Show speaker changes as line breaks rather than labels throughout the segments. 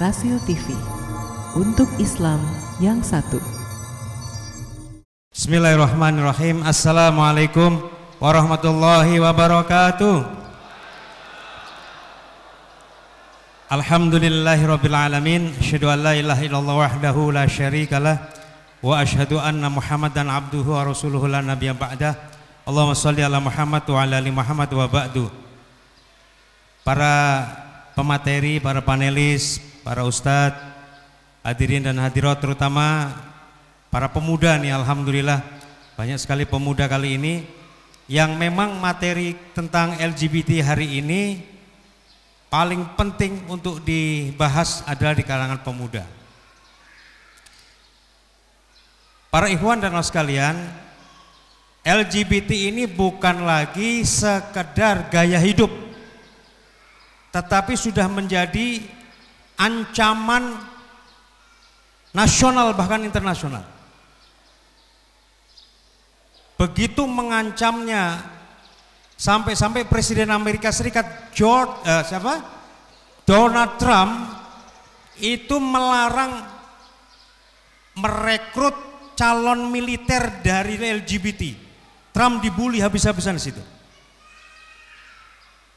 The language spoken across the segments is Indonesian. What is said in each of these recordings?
Rasio TV untuk Islam yang satu.
Bismillahirrahmanirrahim. Assalamualaikum warahmatullahi wabarakatuh. Alhamdulillahirabbil alamin. Asyhadu an la ilaha illallah wahdahu la syarikalah wa asyhadu anna Muhammadan abduhu wa rasuluhu la nabiyya ba'dah. Allahumma shalli ala Muhammad wa ala ali Muhammad wa ba'du. Para pemateri, para panelis, para ustadz, hadirin dan hadirat, terutama para pemuda nih, alhamdulillah banyak sekali pemuda kali ini yang memang materi tentang LGBT hari ini paling penting untuk dibahas adalah di kalangan pemuda. Para ikhwan dan sekalian, LGBT ini bukan lagi sekedar gaya hidup, tetapi sudah menjadi ancaman nasional bahkan internasional. Begitu mengancamnya sampai-sampai Presiden Amerika Serikat Donald Trump itu melarang merekrut calon militer dari LGBT. Trump dibully habis-habisan di situ.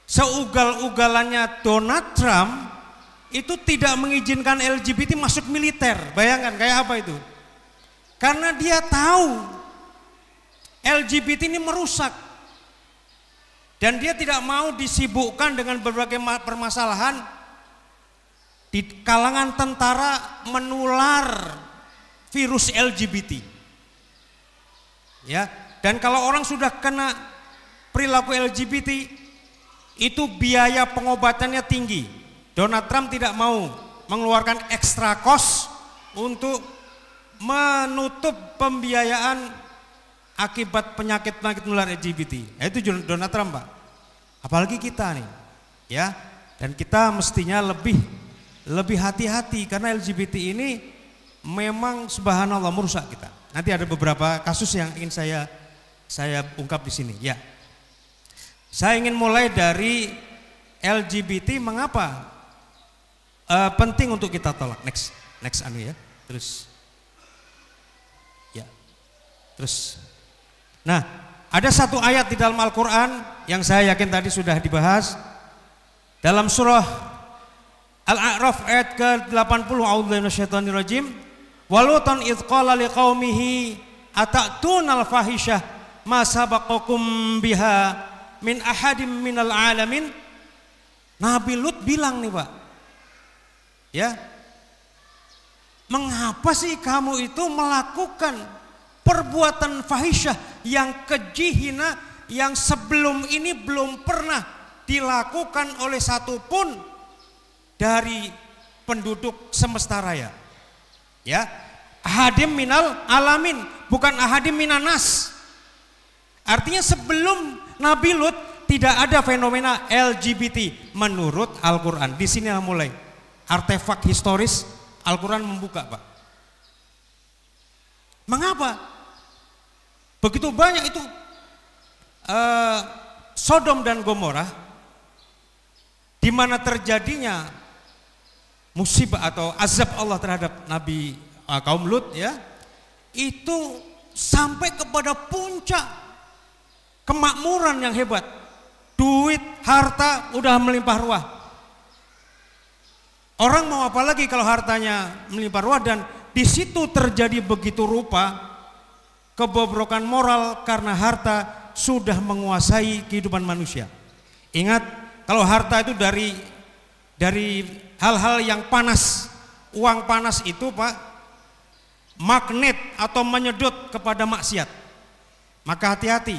Seugal-ugalannya Donald Trump itu tidak mengizinkan LGBT masuk militer. Bayangkan kayak apa itu? Karena dia tahu LGBT ini merusak. Dan dia tidak mau disibukkan dengan berbagai permasalahan di kalangan tentara menular virus LGBT. Ya, dan kalau orang sudah kena perilaku LGBT, itu biaya pengobatannya tinggi. Donald Trump tidak mau mengeluarkan extra cost untuk menutup pembiayaan akibat penyakit-penyakit menular LGBT. Itu Donald Trump, Pak. Apalagi kita nih, ya. Dan kita mestinya lebih hati-hati karena LGBT ini memang subhanallah merusak kita. Nanti ada beberapa kasus yang ingin saya ungkap di sini, ya. Saya ingin mulai dari LGBT, mengapa penting untuk kita tolak. Next anu ya. Terus. Nah, ada satu ayat di dalam Al-Quran yang saya yakin tadi sudah dibahas dalam surah Al-A'raf ayat ke-80. A'udzubillahi minasyaitonir rajim. Walutan idz qala liqaumihi atatuna al-fahisyah ma sabaqakum biha min ahadim minal alamin. Nabi Lut bilang nih, Pak, ya, mengapa sih kamu itu melakukan perbuatan fahisyah yang keji, hina, yang sebelum ini belum pernah dilakukan oleh satupun dari penduduk semesta raya. Ya, ahadim minal alamin, bukan ahadim minanas. Artinya sebelum Nabi Lut tidak ada fenomena LGBT menurut Al-Quran. Di sini mulai artefak historis Al-Quran membuka, Pak. Mengapa? Begitu banyak itu Sodom dan Gomora di mana terjadinya musibah atau azab Allah terhadap Nabi kaum Lut, ya, itu sampai kepada puncak kemakmuran yang hebat. Duit, harta udah melimpah ruah. Orang mau apa lagi kalau hartanya melimpah ruah, dan di situ terjadi begitu rupa kebobrokan moral karena harta sudah menguasai kehidupan manusia. Ingat, kalau harta itu dari hal-hal yang panas, uang panas itu, Pak, magnet atau menyedot kepada maksiat. Maka hati-hati.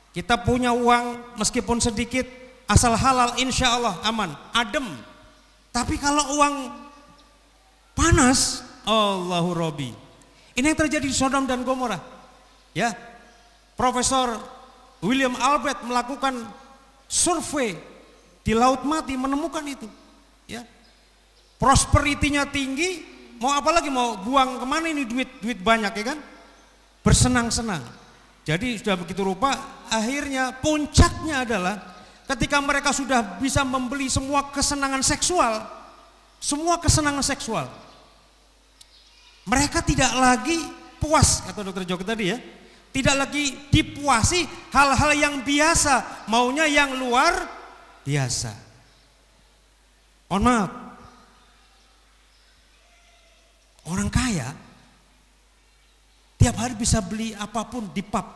Kita punya uang meskipun sedikit, asal halal insya Allah aman, adem. Tapi kalau uang panas, Allahu Robbi. Ini yang terjadi di Sodom dan Gomora. Ya, Profesor William Albert melakukan survei di Laut Mati menemukan itu. Ya, prosperitinya tinggi, mau apa lagi, mau buang kemana ini duit banyak, ya kan? Bersenang-senang. Jadi sudah begitu rupa, akhirnya puncaknya adalah ketika mereka sudah bisa membeli semua kesenangan seksual, semua kesenangan seksual. Mereka tidak lagi puas, kata dokter Joko tadi ya, tidak lagi dipuasi hal-hal yang biasa, maunya yang luar biasa. Mohon maaf, orang kaya tiap hari bisa beli apapun di pub.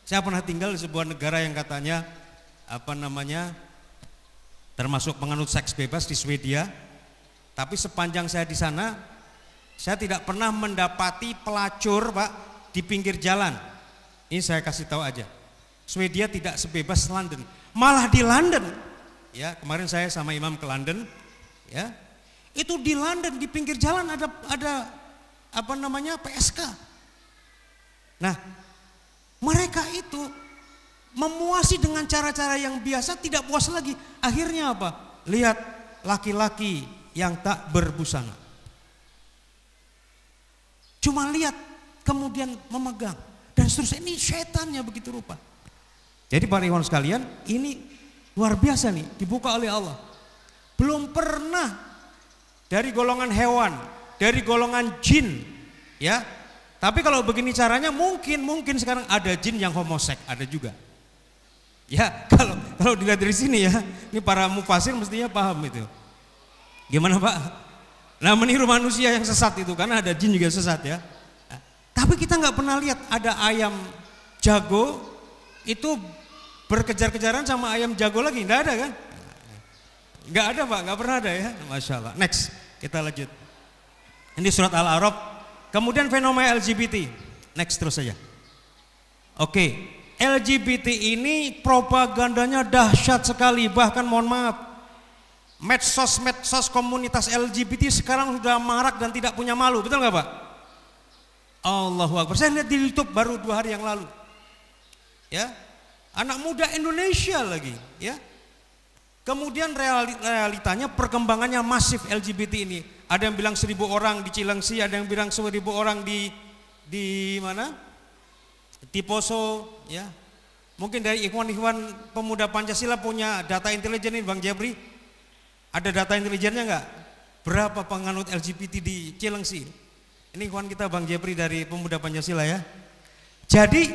Saya pernah tinggal di sebuah negara yang katanya termasuk penganut seks bebas di Swedia. Tapi sepanjang saya di sana, saya tidak pernah mendapati pelacur, Pak, di pinggir jalan. Ini saya kasih tahu aja. Swedia tidak sebebas London. Malah di London, ya, kemarin saya sama imam ke London, ya. Itu di London di pinggir jalan ada PSK. Nah, mereka itu memuasi dengan cara-cara yang biasa, tidak puas lagi. Akhirnya apa? Lihat laki-laki yang tak berbusana. Cuma lihat kemudian memegang dan seterusnya. Ini setannya begitu rupa. Jadi para ikhwan sekalian, ini luar biasa nih, dibuka oleh Allah. Belum pernah dari golongan hewan, dari golongan jin, ya. Tapi kalau begini caranya mungkin sekarang ada jin yang homoseks, ada juga. Ya, kalau dilihat dari sini ya, ini para mufasir mestinya paham itu. Gimana Pak? Nah, meniru manusia yang sesat itu, karena ada jin juga sesat ya. Nah, tapi kita nggak pernah lihat ada ayam jago itu berkejar-kejaran sama ayam jago lagi, nggak ada kan? Nggak ada Pak, nggak pernah ada ya. Masya Allah. Next, kita lanjut. Ini surat Al-A'raf. Kemudian fenomena LGBT. Next terus saja. Oke, LGBT ini propagandanya dahsyat sekali. Bahkan mohon maaf, medsos komunitas LGBT sekarang sudah marak dan tidak punya malu. Betul nggak Pak? Allahu Akbar. Saya lihat di YouTube baru 2 hari yang lalu. Ya, anak muda Indonesia lagi. Ya. Kemudian realitanya perkembangannya masif LGBT ini. Ada yang bilang 1000 orang di Cilengsi, ada yang bilang 1000 orang di mana? Di Poso, ya. Mungkin dari ikhwan-ikhwan pemuda Pancasila punya data intelijen ini Bang Jabri. Ada data intelijennya enggak? Berapa penganut LGBT di Cilengsi? Ini ikhwan kita Bang Jabri dari pemuda Pancasila ya. Jadi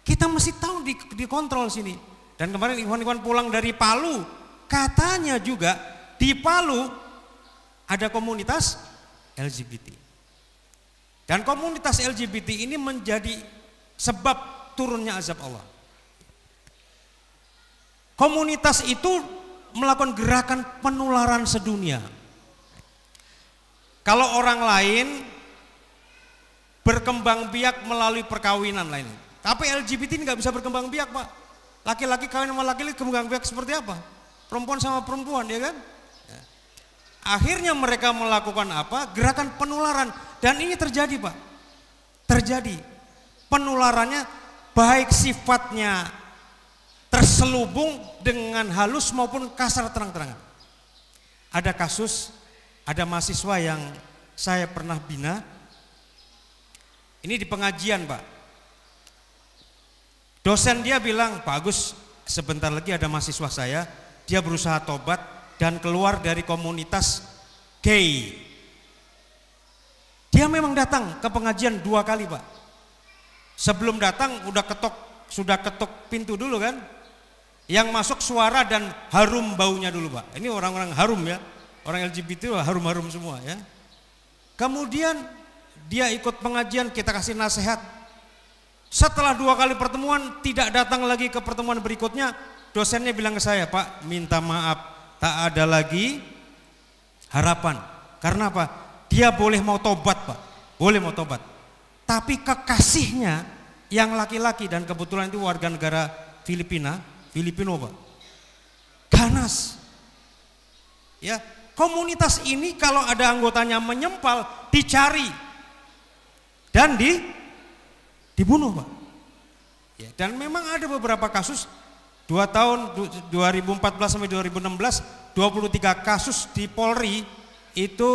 kita mesti tahu dikontrol sini. Dan kemarin ikhwan-ikhwan pulang dari Palu, katanya juga di Palu ada komunitas LGBT. Dan komunitas LGBT ini menjadi sebab turunnya azab Allah. Komunitas itu melakukan gerakan penularan sedunia. Kalau orang lain berkembang biak melalui perkawinan lain, tapi LGBT ini nggak bisa berkembang biak Pak. Laki-laki kawin sama laki-laki berkembang biak seperti apa? Perempuan sama perempuan, ya kan? Akhirnya mereka melakukan apa? Gerakan penularan. Dan ini terjadi Pak. Terjadi. Penularannya baik sifatnya terselubung dengan halus maupun kasar terang-terangan. Ada kasus, ada mahasiswa yang saya pernah bina. Ini di pengajian Pak. Dosen dia bilang, Pak Agus sebentar lagi ada mahasiswa saya, dia berusaha tobat dan keluar dari komunitas gay. Dia memang datang ke pengajian 2 kali Pak. Sebelum datang sudah ketuk pintu dulu kan. Yang masuk suara dan harum baunya dulu Pak. Ini orang-orang harum ya. Orang LGBT harum-harum semua ya. Kemudian dia ikut pengajian, kita kasih nasihat. Setelah 2 kali pertemuan tidak datang lagi ke pertemuan berikutnya. Dosennya bilang ke saya, Pak minta maaf, tak ada lagi harapan. Karena apa? Dia boleh mau tobat Pak, boleh mau tobat. Tapi kekasihnya yang laki-laki dan kebetulan itu warga negara Filipino Pak, ganas. Ya, komunitas ini kalau ada anggotanya menyempal dicari dan dibunuh Pak. Ya, dan memang ada beberapa kasus 2 tahun 2014 sampai 2016 23 kasus di Polri itu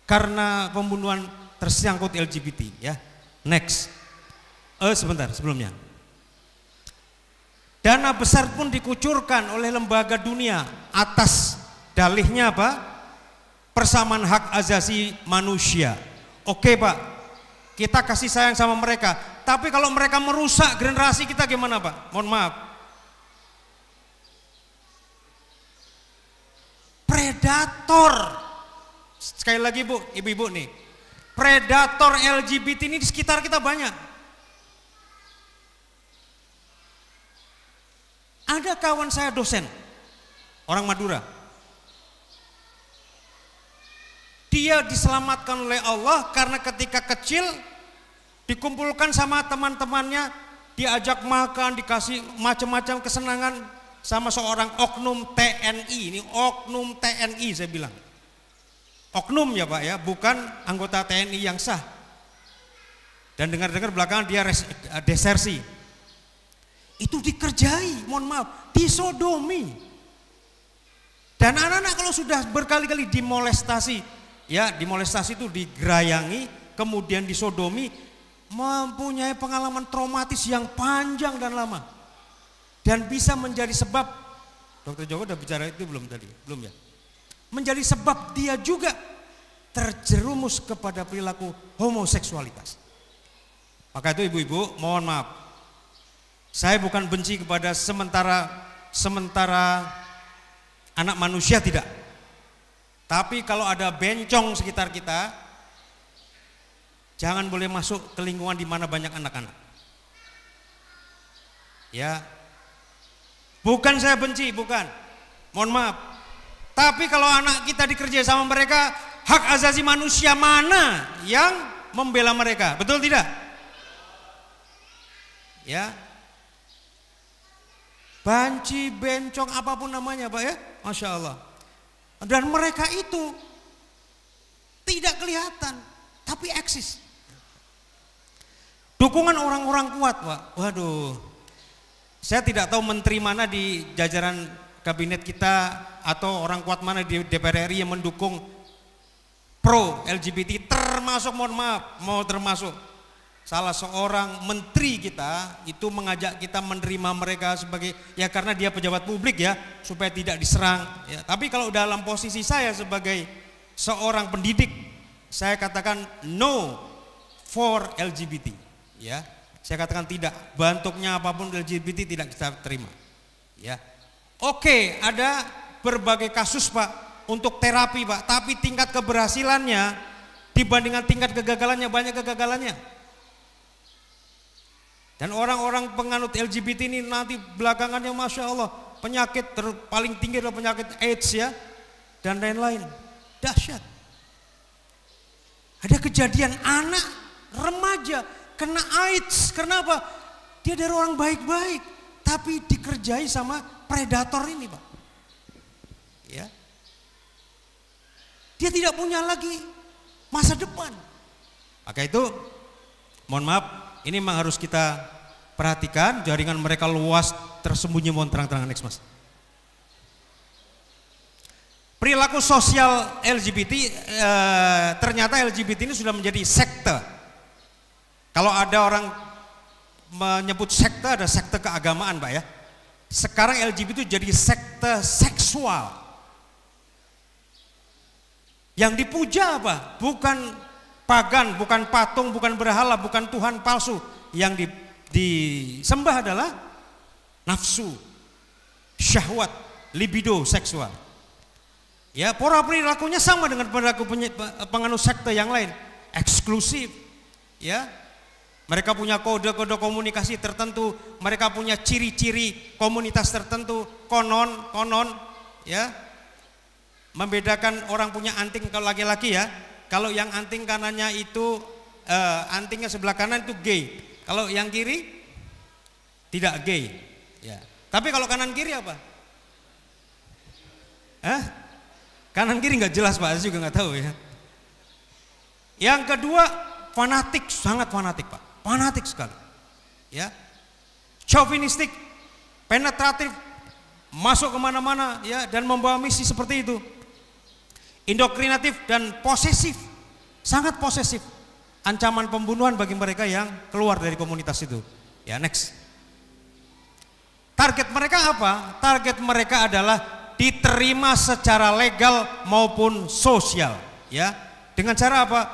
karena pembunuhan tersangkut LGBT ya. Next. Sebentar sebelumnya. Dana besar pun dikucurkan oleh lembaga dunia atas dalihnya apa? Persamaan hak asasi manusia. Oke Pak, kita kasih sayang sama mereka. Tapi kalau mereka merusak generasi kita gimana Pak? Mohon maaf. Predator. Sekali lagi Bu, ibu-ibu nih. Predator LGBT ini di sekitar kita banyak. Ada kawan saya dosen, orang Madura. Dia diselamatkan oleh Allah karena ketika kecil dikumpulkan sama teman-temannya, diajak makan, dikasih macam-macam kesenangan sama seorang oknum TNI. Ini oknum TNI saya bilang. Oknum ya Pak ya, bukan anggota TNI yang sah. Dan dengar-dengar belakangan dia desersi. Itu dikerjai, mohon maaf, disodomi. Dan anak-anak kalau sudah berkali-kali dimolestasi, ya dimolestasi itu digerayangi, kemudian disodomi, mempunyai pengalaman traumatis yang panjang dan lama. Dan bisa menjadi sebab, Dr. Joko udah bicara itu belum tadi? Belum ya? Menjadi sebab dia juga terjerumus kepada perilaku homoseksualitas. Maka itu ibu-ibu, mohon maaf. Saya bukan benci kepada sementara anak manusia, tidak. Tapi kalau ada bencong sekitar kita, jangan boleh masuk ke lingkungan di mana banyak anak-anak. Ya, bukan saya benci, bukan. Mohon maaf. Tapi kalau anak kita dikerjai sama mereka, hak asasi manusia mana yang membela mereka? Betul tidak? Ya. Banci, bencong, apapun namanya Pak ya, Masya Allah. Dan mereka itu tidak kelihatan, tapi eksis. Dukungan orang-orang kuat Pak, waduh. Saya tidak tahu menteri mana di jajaran kabinet kita atau orang kuat mana di DPR RI yang mendukung pro LGBT, termasuk mohon maaf, termasuk salah seorang menteri kita itu mengajak kita menerima mereka sebagai, ya karena dia pejabat publik ya, supaya tidak diserang ya. Tapi kalau dalam posisi saya sebagai seorang pendidik, saya katakan no for LGBT ya. Saya katakan tidak, bentuknya apapun LGBT tidak kita terima ya. Oke, ada berbagai kasus Pak untuk terapi Pak, tapi tingkat keberhasilannya dibandingkan tingkat kegagalannya, banyak kegagalannya. Dan orang-orang penganut LGBT ini nanti belakangannya Masya Allah, penyakit paling tinggi adalah penyakit AIDS ya, dan lain-lain. Dahsyat. Ada kejadian anak remaja kena AIDS, kenapa? Dia dari orang baik-baik, tapi dikerjai sama predator ini Pak. Ya. Dia tidak punya lagi masa depan. Maka itu, mohon maaf, ini memang harus kita perhatikan, jaringan mereka luas, tersembunyi, mohon terang-terangan next Mas. Perilaku sosial LGBT, ternyata LGBT ini sudah menjadi sekte. Kalau ada orang menyebut sekte, ada sekte keagamaan Pak ya. Sekarang LGBT itu jadi sekte seksual. Yang dipuja apa? Bukan pagan, bukan patung, bukan berhala, bukan Tuhan palsu. Yang disembah adalah nafsu, syahwat, libido seksual. Ya, pola perilakunya sama dengan perilaku penganut sekte yang lain, eksklusif. Ya, mereka punya kode-kode komunikasi tertentu, mereka punya ciri-ciri komunitas tertentu, konon, ya, membedakan orang punya anting kalau laki-laki ya. Kalau yang anting kanannya itu antingnya sebelah kanan itu gay. Kalau yang kiri tidak gay. Ya. Tapi kalau kanan kiri apa? Kanan kiri nggak jelas Pak, saya juga nggak tahu ya. Yang kedua fanatik, sangat fanatik Pak, fanatik sekali. Ya, chauvinistik, penetratif, masuk kemana-mana ya, dan membawa misi seperti itu. Indoktrinatif dan posesif, sangat posesif. Ancaman pembunuhan bagi mereka yang keluar dari komunitas itu. Ya, next. target mereka apa? Target mereka adalah diterima secara legal maupun sosial, ya. Dengan cara apa?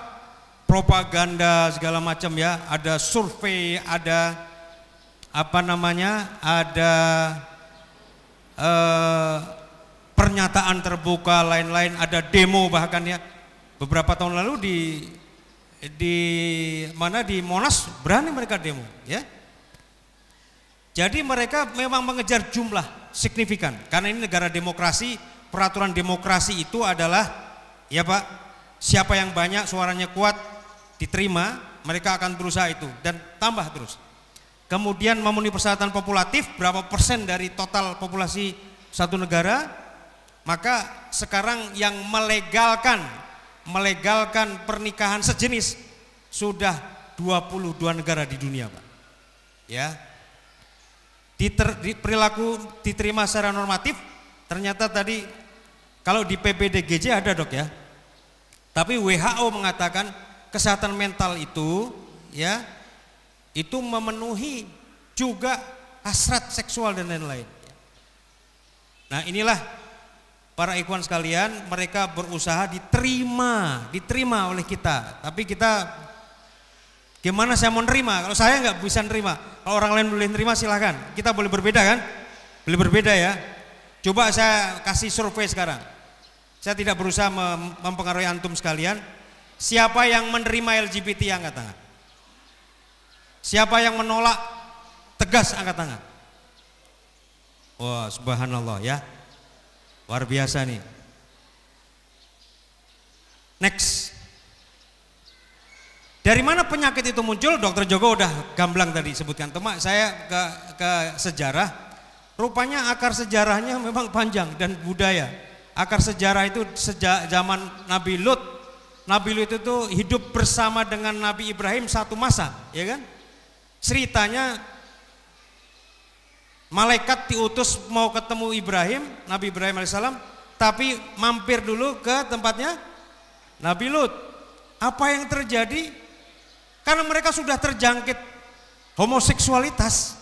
Propaganda segala macam, ya. Ada survei, ada apa namanya? Ada pernyataan terbuka, lain-lain, ada demo bahkan, ya. Beberapa tahun lalu di Monas berani mereka demo, ya. Jadi mereka memang mengejar jumlah signifikan karena ini negara demokrasi, peraturan demokrasi itu adalah, ya Pak, siapa yang banyak suaranya kuat diterima, mereka akan berusaha itu dan tambah terus. Kemudian memenuhi persyaratan populatif, berapa persen dari total populasi satu negara, maka sekarang yang melegalkan pernikahan sejenis sudah 22 negara di dunia, Pak. Ya. Perilaku diterima secara normatif, ternyata tadi kalau di PBDGJ ada, Dok, ya. Tapi WHO mengatakan kesehatan mental itu, ya, itu memenuhi juga hasrat seksual dan lain-lain. Nah, inilah para ikhwan sekalian, mereka berusaha diterima oleh kita. Tapi kita gimana saya mau nerima? Kalau saya nggak bisa nerima, kalau orang lain boleh nerima silahkan. Kita boleh berbeda kan? Boleh berbeda, ya. Coba saya kasih survei sekarang. Saya tidak berusaha mempengaruhi antum sekalian. Siapa yang menerima LGBT angkat tangan? Siapa yang menolak tegas angkat tangan? Wah, subhanallah, ya. Luar biasa nih. Next. Dari mana penyakit itu muncul? Dokter Joko udah gamblang tadi sebutkan. Teman saya ke sejarah. Rupanya akar sejarahnya memang panjang dan budaya. Akar sejarah itu sejak zaman Nabi Lut. Nabi Lut itu hidup bersama dengan Nabi Ibrahim satu masa, ya kan? Ceritanya malaikat diutus mau ketemu Ibrahim, Nabi Ibrahim alaihissalam, tapi mampir dulu ke tempatnya Nabi Lut. Apa yang terjadi? Karena mereka sudah terjangkit homoseksualitas.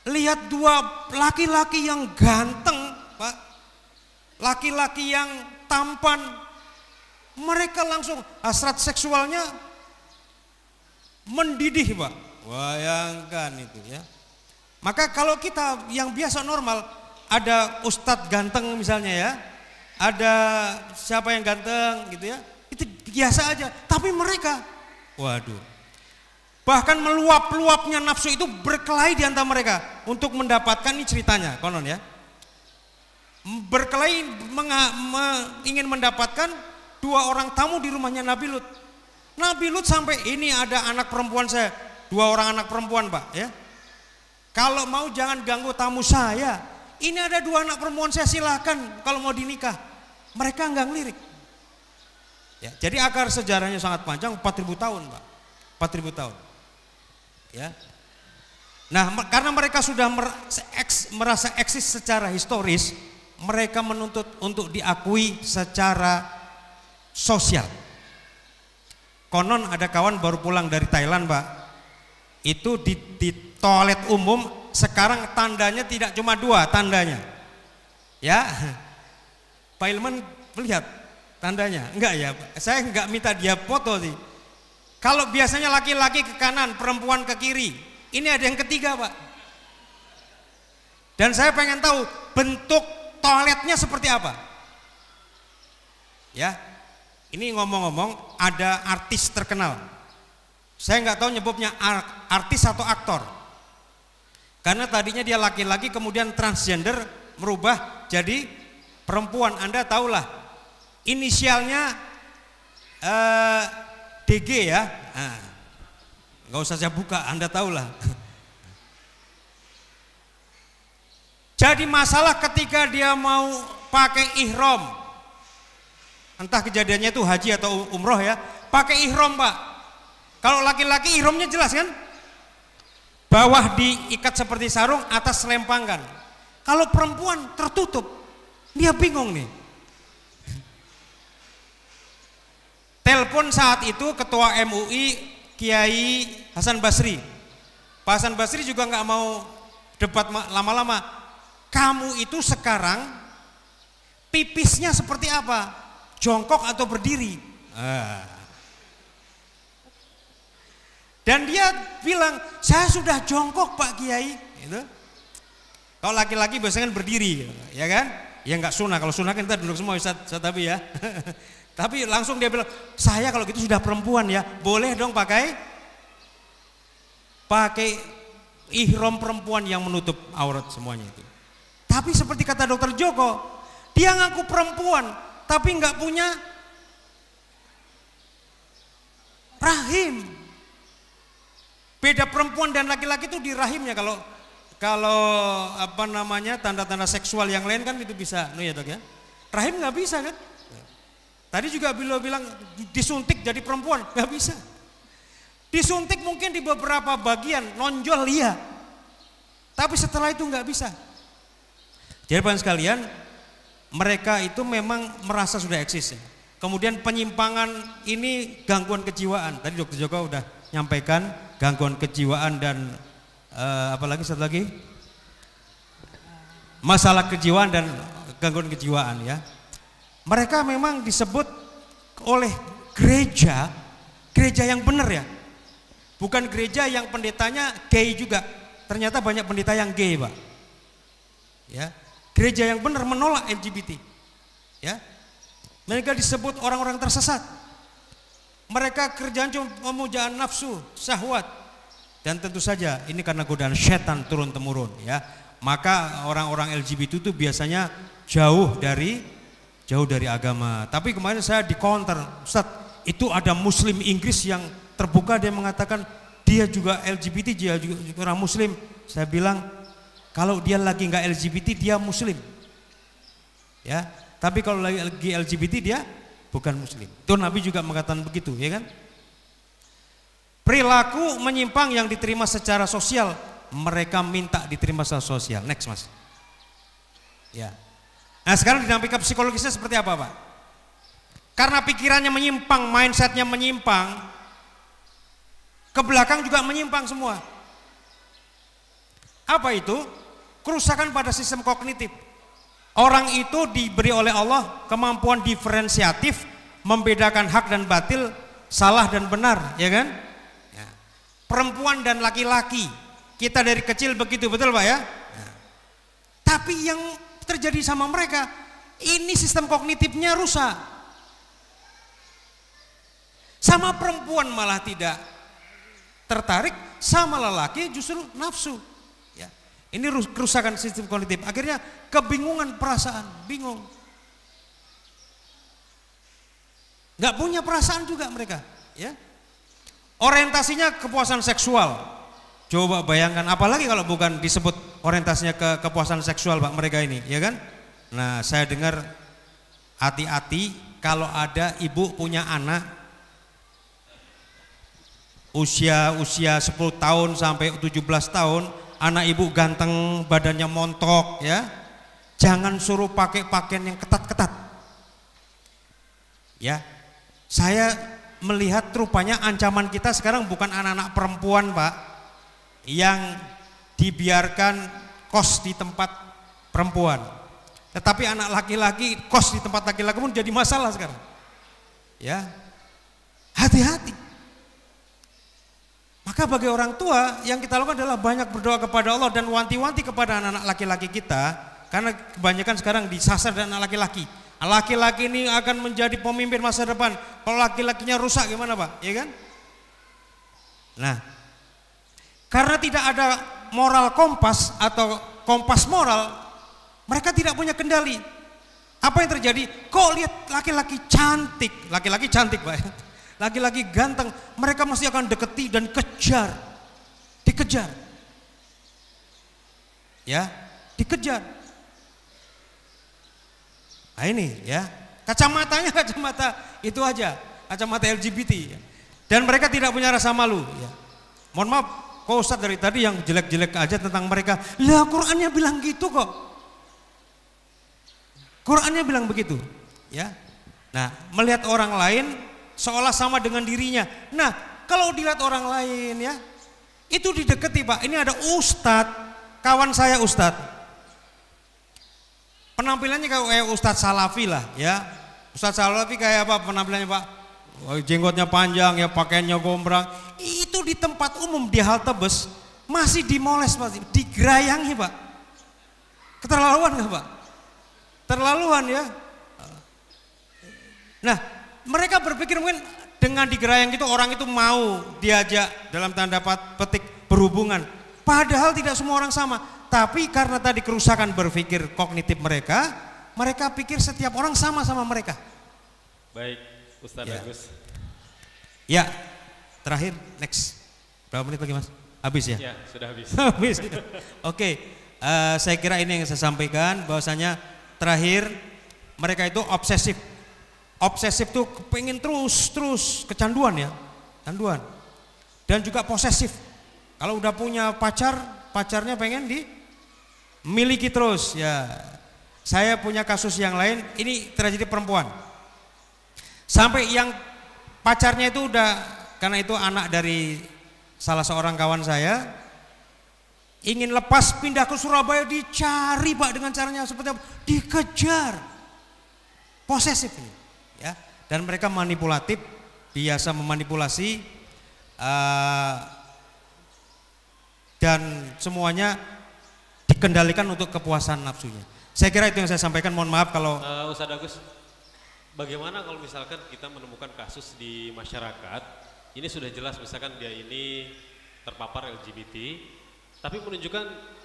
Lihat dua laki-laki yang ganteng, Pak, laki-laki yang tampan, mereka langsung hasrat seksualnya mendidih, Pak. Bayangkan itu, ya. Maka kalau kita yang biasa normal, ada ustadz ganteng misalnya, ya, ada siapa yang ganteng gitu, ya, itu biasa aja. Tapi mereka, waduh, bahkan meluap-luapnya nafsu itu berkelahi di antara mereka untuk mendapatkan, ini ceritanya konon, ya, berkelahi ingin mendapatkan dua orang tamu di rumahnya Nabi Lut. Nabi Lut sampai, ini ada anak perempuan saya, dua orang anak perempuan, Pak, ya. Kalau mau jangan ganggu tamu saya. Ini ada dua anak perempuan saya, silahkan kalau mau dinikah. Mereka enggak ngelirik. Ya, jadi akar sejarahnya sangat panjang, 4.000 tahun, Pak. 4.000 tahun. Ya. Nah, karena mereka sudah merasa eksis secara historis, mereka menuntut untuk diakui secara sosial. Konon ada kawan baru pulang dari Thailand, Pak. Itu di toilet umum sekarang tandanya tidak cuma 2 tandanya, ya. Pak Ilman melihat tandanya? Enggak, ya, saya enggak minta dia foto sih. Kalau biasanya laki-laki ke kanan, perempuan ke kiri, ini ada yang ketiga, Pak. Dan saya pengen tahu bentuk toiletnya seperti apa, ya. Ini ngomong-ngomong, ada artis terkenal. Saya nggak tahu nyebutnya artis atau aktor. Karena tadinya dia laki-laki kemudian transgender merubah jadi perempuan. Anda tahulah inisialnya DG, ya. Nah, nggak usah saya buka, Anda tahulah. Jadi masalah ketika dia mau pakai ihram, entah kejadiannya itu haji atau umroh, ya, pakai ihram, Pak. Kalau laki-laki ihramnya jelas kan, bawah diikat seperti sarung, atas selempangkan. Kalau perempuan tertutup, dia bingung nih. Telepon saat itu ketua MUI Kiai Hasan Basri. Pak Hasan Basri juga nggak mau debat lama-lama. kamu itu sekarang pipisnya seperti apa? Jongkok atau berdiri? Dan dia bilang, saya sudah jongkok Pak Kiai. Gitu. Kalau laki-laki biasanya kan berdiri, ya kan? Ya nggak sunnah, kalau sunnah kan kita duduk semua Ustaz tapi ya. Tapi langsung dia bilang, saya kalau gitu sudah perempuan ya, boleh dong pakai ihram perempuan yang menutup aurat semuanya itu. Tapi seperti kata dokter Joko, dia ngaku perempuan tapi nggak punya rahim. Beda perempuan dan laki-laki itu di rahimnya. Kalau apa namanya tanda-tanda seksual yang lain kan itu bisa, ya dok ya. Rahim nggak bisa kan? Tadi juga bilang disuntik jadi perempuan, nggak bisa. Disuntik mungkin di beberapa bagian nonjol iya, tapi setelah itu nggak bisa. Jadi Bapak sekalian, mereka itu memang merasa sudah eksis. Kemudian penyimpangan ini gangguan kejiwaan. Tadi Dr. Joko udah nyampaikan gangguan kejiwaan dan apalagi satu lagi masalah kejiwaan dan gangguan kejiwaan ya. Mereka memang disebut oleh gereja yang benar ya. Bukan gereja yang pendetanya gay juga. Ternyata banyak pendeta yang gay, Pak. Ya. Gereja yang benar menolak LGBT. Ya. Mereka disebut orang-orang tersesat. Mereka kerjaan cuma pemujaan nafsu, syahwat. Dan tentu saja ini karena godaan setan turun temurun ya. Maka orang-orang LGBT itu biasanya jauh dari agama. Tapi kemarin saya di counter, Ustaz, itu ada Muslim Inggris yang terbuka, dia mengatakan dia juga LGBT, dia juga orang Muslim. Saya bilang kalau dia lagi nggak LGBT dia Muslim, ya. Tapi kalau lagi LGBT dia bukan Muslim. Itu Nabi juga mengatakan begitu, ya kan? Perilaku menyimpang yang diterima secara sosial, mereka minta diterima secara sosial. Next mas. Ya. Nah sekarang dinamika psikologisnya seperti apa Pak? Karena pikirannya menyimpang, mindsetnya menyimpang, ke belakang juga menyimpang semua. Apa itu? Kerusakan pada sistem kognitif. Orang itu diberi oleh Allah kemampuan diferensiatif, membedakan hak dan batil, salah dan benar, ya kan? Ya. Perempuan dan laki-laki, kita dari kecil begitu, betul Pak ya? Ya. Tapi yang terjadi sama mereka, ini sistem kognitifnya rusak. Sama perempuan malah tidak tertarik, sama lelaki justru nafsu. Ya. Ini kerusakan sistem kognitif. Akhirnya kebingungan perasaan, bingung. Nggak punya perasaan juga mereka. Ya. Orientasinya kepuasan seksual. Coba bayangkan, apalagi kalau bukan disebut orientasinya ke kepuasan seksual Pak mereka ini, ya kan? Nah, saya dengar hati-hati kalau ada ibu punya anak usia 10 tahun sampai 17 tahun, anak ibu ganteng, badannya montok, ya. Jangan suruh pakai pakaian yang ketat-ketat. Ya. Saya melihat rupanya ancaman kita sekarang bukan anak-anak perempuan, Pak, yang dibiarkan kos di tempat perempuan, tetapi anak laki-laki kos di tempat laki-laki pun jadi masalah sekarang. Ya, hati-hati. Maka bagi orang tua yang kita lakukan adalah banyak berdoa kepada Allah dan wanti-wanti kepada anak-anak laki-laki kita, karena kebanyakan sekarang disasar dan anak laki-laki. Laki-laki ini akan menjadi pemimpin masa depan. Kalau laki-lakinya rusak gimana Pak? Ya kan? Nah, karena tidak ada moral kompas atau kompas moral, mereka tidak punya kendali. Apa yang terjadi? Kok lihat laki-laki cantik Pak, laki-laki ganteng, mereka masih akan deketi dan dikejar. Ya, dikejar. Nah ini ya, kacamatanya kacamata itu aja, kacamata LGBT. Dan mereka tidak punya rasa malu. Ya. Mohon maaf. Kok Ustaz dari tadi yang jelek-jelek aja tentang mereka? Lah Qur'annya bilang gitu kok. Qur'annya bilang begitu, ya. Nah, melihat orang lain seolah sama dengan dirinya. Nah, kalau dilihat orang lain ya, itu dideketi Pak. Ini ada ustadz, kawan saya ustadz. penampilannya kayak Ustadz Salafi lah ya. Ustadz Salafi kayak apa penampilannya Pak? Jenggotnya panjang ya, pakaiannya gombrang. Itu di tempat umum di halte bus masih dimoles Pak, digerayangi Pak. Keterlaluan nggak Pak? Terlaluan ya. Nah, mereka berpikir mungkin dengan digerayang itu orang itu mau diajak dalam tanda petik berhubungan. Padahal tidak semua orang sama. Tapi karena tadi kerusakan berpikir kognitif mereka, mereka pikir setiap orang sama mereka.
Baik, Ustadz
Ya.
Agus.
Ya, terakhir next. Berapa menit lagi Mas? Habis ya?
Ya, sudah habis.
Habis. Oke, saya kira ini yang saya sampaikan bahwasanya terakhir mereka itu obsesif. Obsesif tuh pengen terus kecanduan ya, canduan. Dan juga posesif. Kalau udah punya pacar, pacarnya pengen dimiliki terus ya. Saya punya kasus yang lain, ini tragedi perempuan. Sampai yang pacarnya itu udah, karena itu anak dari salah seorang kawan saya, ingin lepas pindah ke Surabaya, dicari Pak dengan caranya seperti apa? Dikejar. Posesif ini. Ya, dan mereka manipulatif, biasa memanipulasi dan semuanya dikendalikan untuk kepuasan nafsunya. Saya kira itu yang saya sampaikan. Mohon maaf kalau
Ustadz Agus, bagaimana kalau misalkan kita menemukan kasus di masyarakat, ini sudah jelas misalkan dia ini terpapar LGBT, tapi menunjukkan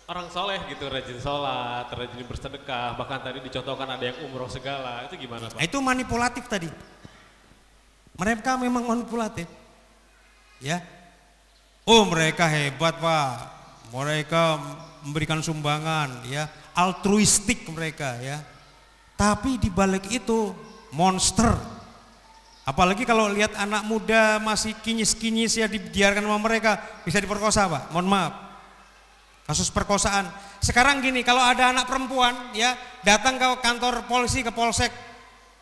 orang soleh gitu, rajin sholat, rajin bersedekah, bahkan tadi dicontohkan ada yang umroh segala, itu gimana Pak?
itu manipulatif tadi. Mereka memang manipulatif. Ya. Oh, mereka hebat Pak. Mereka memberikan sumbangan ya, altruistik mereka ya. Tapi di balik itu monster. Apalagi kalau lihat anak muda masih kinyis-kinyis ya, dibiarkan sama mereka bisa diperkosa Pak. Mohon maaf. Kasus perkosaan. Sekarang gini, kalau ada anak perempuan ya datang ke kantor polisi, ke polsek,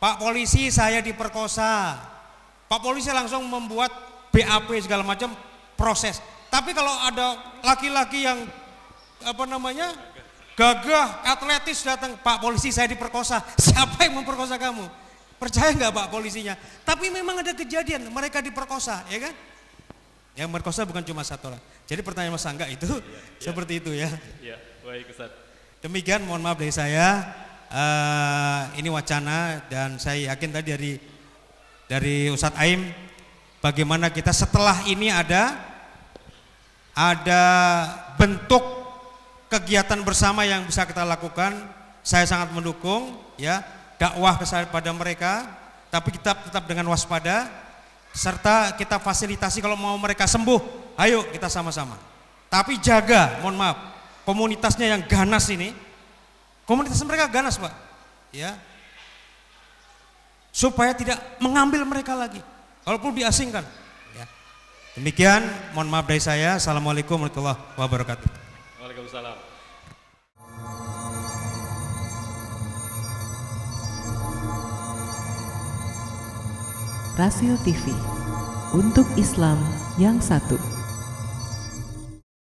Pak polisi saya diperkosa. Pak polisi langsung membuat BAP segala macam proses. Tapi kalau ada laki-laki yang gagah, atletis datang, Pak polisi saya diperkosa. Siapa yang memperkosa kamu? Percaya nggak Pak polisinya? Tapi memang ada kejadian mereka diperkosa, ya kan? Yang merkosa bukan cuma satu orang. Jadi pertanyaan Mas Angga itu seperti itu ya.
Iya, baik Ustadz.
Demikian, mohon maaf dari saya. Ini wacana dan saya yakin tadi dari Ustadz Aim, bagaimana kita setelah ini ada bentuk kegiatan bersama yang bisa kita lakukan. Saya sangat mendukung ya dakwah kepada mereka, tapi kita tetap dengan waspada. Serta kita fasilitasi kalau mau mereka sembuh, ayo kita sama-sama. Tapi jaga, mohon maaf, komunitasnya yang ganas ini, komunitas mereka ganas Pak, ya, supaya tidak mengambil mereka lagi, walaupun diasingkan. Ya. Demikian, mohon maaf dari saya. Assalamualaikum warahmatullahi wabarakatuh.
Waalaikumsalam.
Rasil TV, untuk Islam yang satu.